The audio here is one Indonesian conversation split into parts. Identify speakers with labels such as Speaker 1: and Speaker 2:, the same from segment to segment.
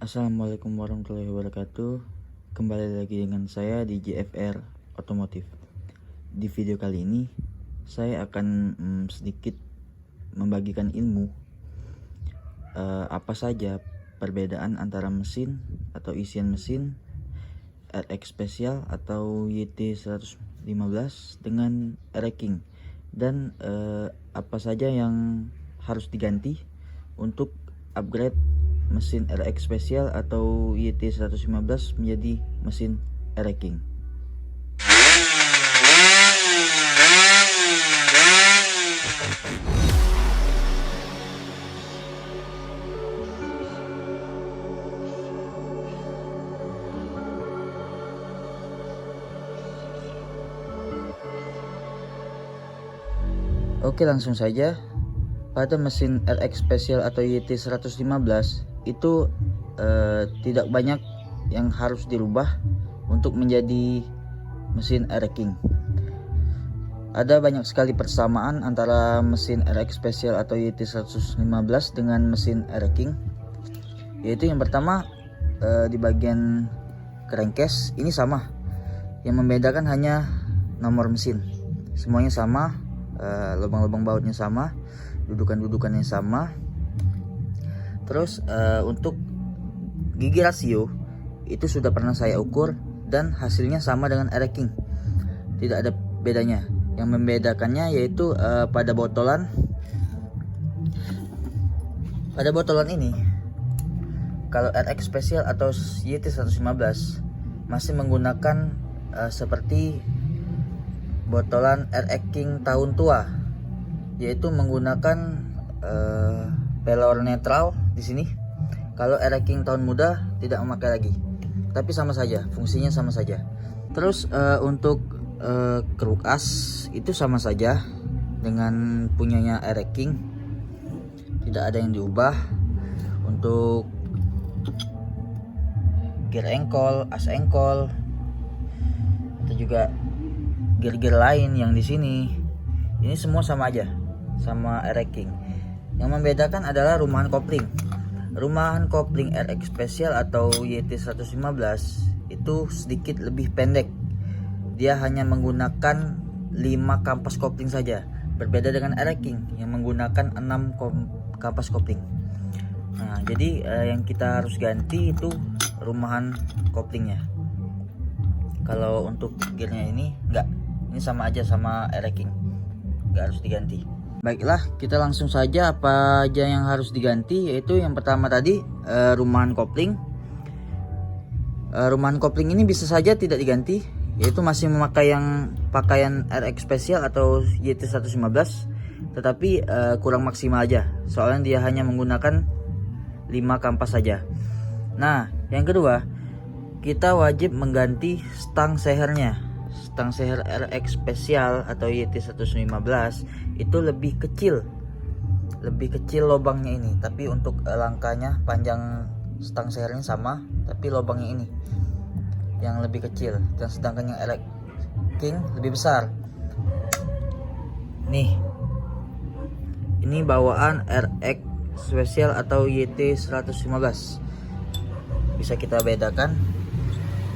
Speaker 1: Assalamualaikum warahmatullahi wabarakatuh. Kembali lagi dengan saya di JFR Otomotif. Di video kali ini saya akan sedikit membagikan ilmu apa saja perbedaan antara mesin atau isian mesin RX Special atau YT 115 dengan RX dan apa saja yang harus diganti untuk upgrade mesin RX Special atau YT 115 menjadi mesin RX. Oke, langsung saja. Pada mesin RX Special atau YT 115 itu tidak banyak yang harus dirubah untuk menjadi mesin RX. Ada banyak sekali persamaan antara mesin RX Special atau YT 115 dengan mesin RX, yaitu yang pertama di bagian crankcase ini sama. Yang membedakan hanya nomor mesin. Semuanya sama, lubang-lubang bautnya sama, dudukan-dudukannya sama. Terus untuk gigi rasio itu sudah pernah saya ukur dan hasilnya sama dengan RX, tidak ada bedanya. Yang membedakannya yaitu pada botolan ini, kalau RX Special atau YT 115 masih menggunakan seperti botolan RX King tahun tua, yaitu menggunakan pelor netral di sini. Kalau RX King tahun muda tidak memakai lagi, tapi sama saja, fungsinya sama saja. Terus untuk kruk as itu sama saja dengan punyanya RX King, tidak ada yang diubah. Untuk gear engkol, as engkol, atau juga gear-gear lain yang di sini, ini semua sama aja, sama RX King. Yang membedakan adalah rumahan kopling. Rumahan kopling RX Special atau YT 115 itu sedikit lebih pendek. Dia hanya menggunakan 5 kampas kopling saja, berbeda dengan RX King yang menggunakan 6 kampas kopling. Nah, jadi yang kita harus ganti itu rumahan koplingnya. Kalau untuk gearnya ini enggak, ini sama aja sama RX King, enggak harus diganti. Baiklah, kita langsung saja apa aja yang harus diganti, yaitu yang pertama tadi rumahan kopling. Rumahan kopling ini bisa saja tidak diganti, yaitu masih memakai yang pakaian RX Special atau YT 115, tetapi kurang maksimal aja, soalnya dia hanya menggunakan 5 kampas saja. Nah, yang kedua, kita wajib mengganti stang sehernya. Stang seher RX Special atau YT 115 itu lebih kecil lubangnya ini, tapi untuk langkahnya panjang stang sehernya sama, tapi lubangnya ini yang lebih kecil, dan sedangkan yang RX King lebih besar. Nih, ini bawaan RX Special atau YT 115, bisa kita bedakan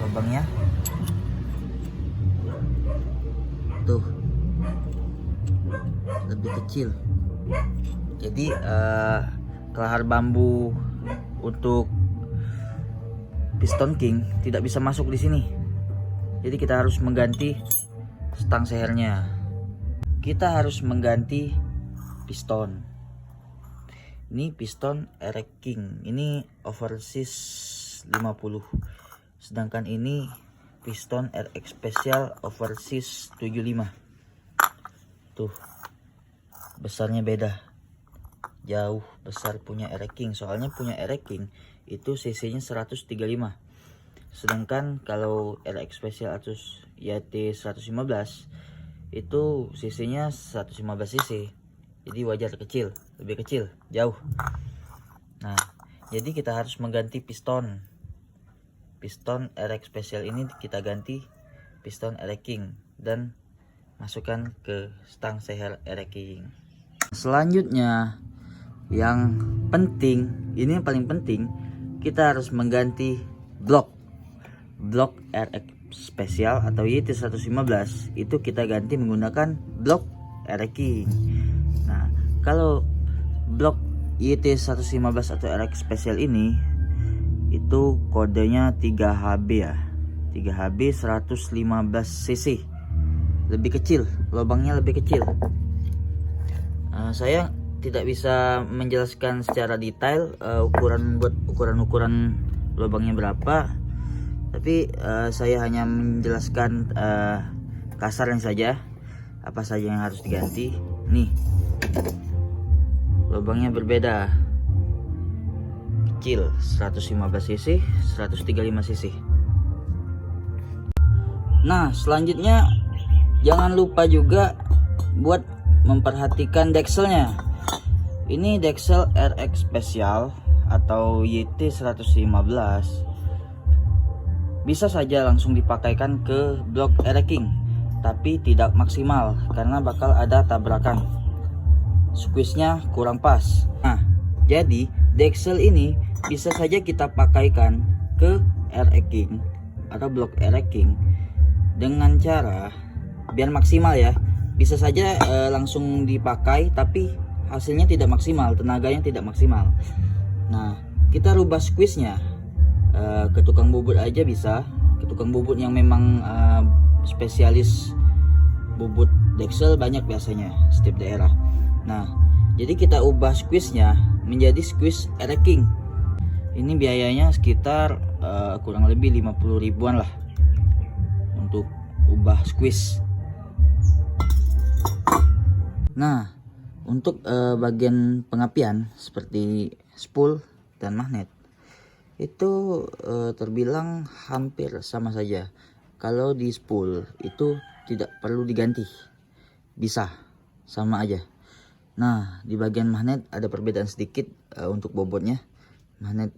Speaker 1: lubangnya tuh, lebih kecil. Jadi kelahar bambu untuk piston King tidak bisa masuk di sini, jadi kita harus mengganti stang sehernya. Kita harus mengganti piston. Ini piston RX King, ini overseas 50, sedangkan ini piston RX Special overseas 75. Tuh, besarnya beda, jauh besar punya RX King, soalnya punya RX King itu cc nya 135, sedangkan kalau RX Special atau YT 115 itu cc nya 115 cc, jadi wajar kecil, lebih kecil jauh. Nah, jadi kita harus mengganti piston RX Special ini, kita ganti piston RX King dan masukkan ke stang seher RX King. Selanjutnya yang penting, ini yang paling penting, kita harus mengganti blok RX Special atau YT115. Itu kita ganti menggunakan blok RX King. Nah, kalau blok YT115 atau RX Special ini itu kodenya 3HB ya. 3HB 115 cc. Lebih kecil, lubangnya lebih kecil. Saya tidak bisa menjelaskan secara detail ukuran lubangnya berapa, tapi saya hanya menjelaskan kasarnya saja, apa saja yang harus diganti. Nih, lubangnya berbeda, kecil 115 cc, 135 cc. Nah, selanjutnya jangan lupa juga buat memperhatikan dekselnya. Ini deksel RX Special atau YT115 bisa saja langsung dipakaikan ke blok RX King, tapi tidak maksimal karena bakal ada tabrakan. Squeeze-nya kurang pas. Nah, jadi deksel ini bisa saja kita pakaikan ke RX King atau blok RX King dengan cara biar maksimal ya. Bisa saja langsung dipakai tapi hasilnya tidak maksimal, tenaganya tidak maksimal. Nah, kita rubah squeeze-nya ke tukang bubut aja bisa, ke tukang bubut yang memang spesialis bubut deksel banyak biasanya setiap daerah. Nah, jadi kita ubah squeeze-nya menjadi squeeze RX King. Ini biayanya sekitar kurang lebih 50 ribuan lah untuk ubah squeeze. Nah, untuk bagian pengapian seperti spool dan magnet itu terbilang hampir sama saja. Kalau di spool itu tidak perlu diganti, bisa sama aja. Nah, di bagian magnet ada perbedaan sedikit untuk bobotnya. Magnet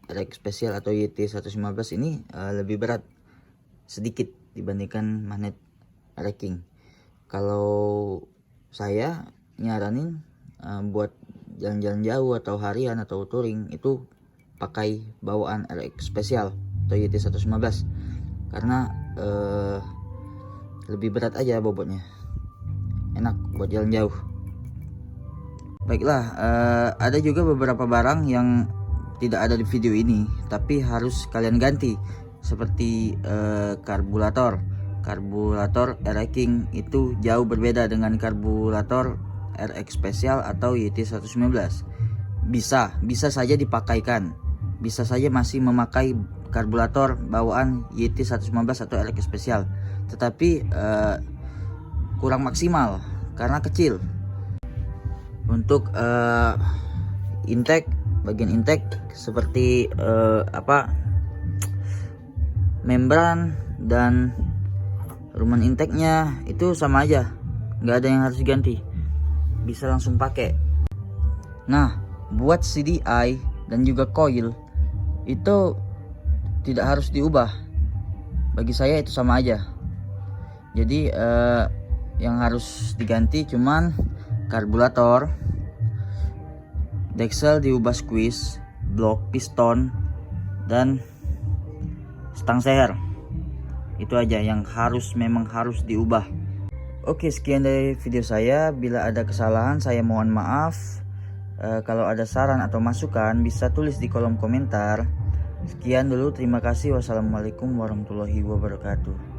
Speaker 1: RX Special atau YT115 ini lebih berat sedikit dibandingkan magnet RX King. Kalau saya nyaranin buat jalan-jalan jauh atau harian atau touring itu pakai bawaan RX Special atau YT115 karena lebih berat aja bobotnya, enak buat jalan jauh. Baiklah, ada juga beberapa barang yang tidak ada di video ini tapi harus kalian ganti, seperti karburator RX King itu jauh berbeda dengan karburator RX Special atau YT115. Bisa saja dipakaikan, bisa saja masih memakai karburator bawaan YT115 atau RX Special, tetapi kurang maksimal karena kecil. Untuk intake, bagian intake seperti membran dan rumen intake-nya itu sama aja, nggak ada yang harus diganti, bisa langsung pakai. Nah, buat CDI dan juga coil itu tidak harus diubah, bagi saya itu sama aja. Jadi yang harus diganti cuman karburator, deksel diubah squeeze, blok piston, dan stang seher. Itu aja yang memang harus diubah. Oke, sekian dari video saya. Bila ada kesalahan saya mohon maaf. Kalau ada saran atau masukan bisa tulis di kolom komentar. Sekian dulu, terima kasih. Wassalamualaikum warahmatullahi wabarakatuh.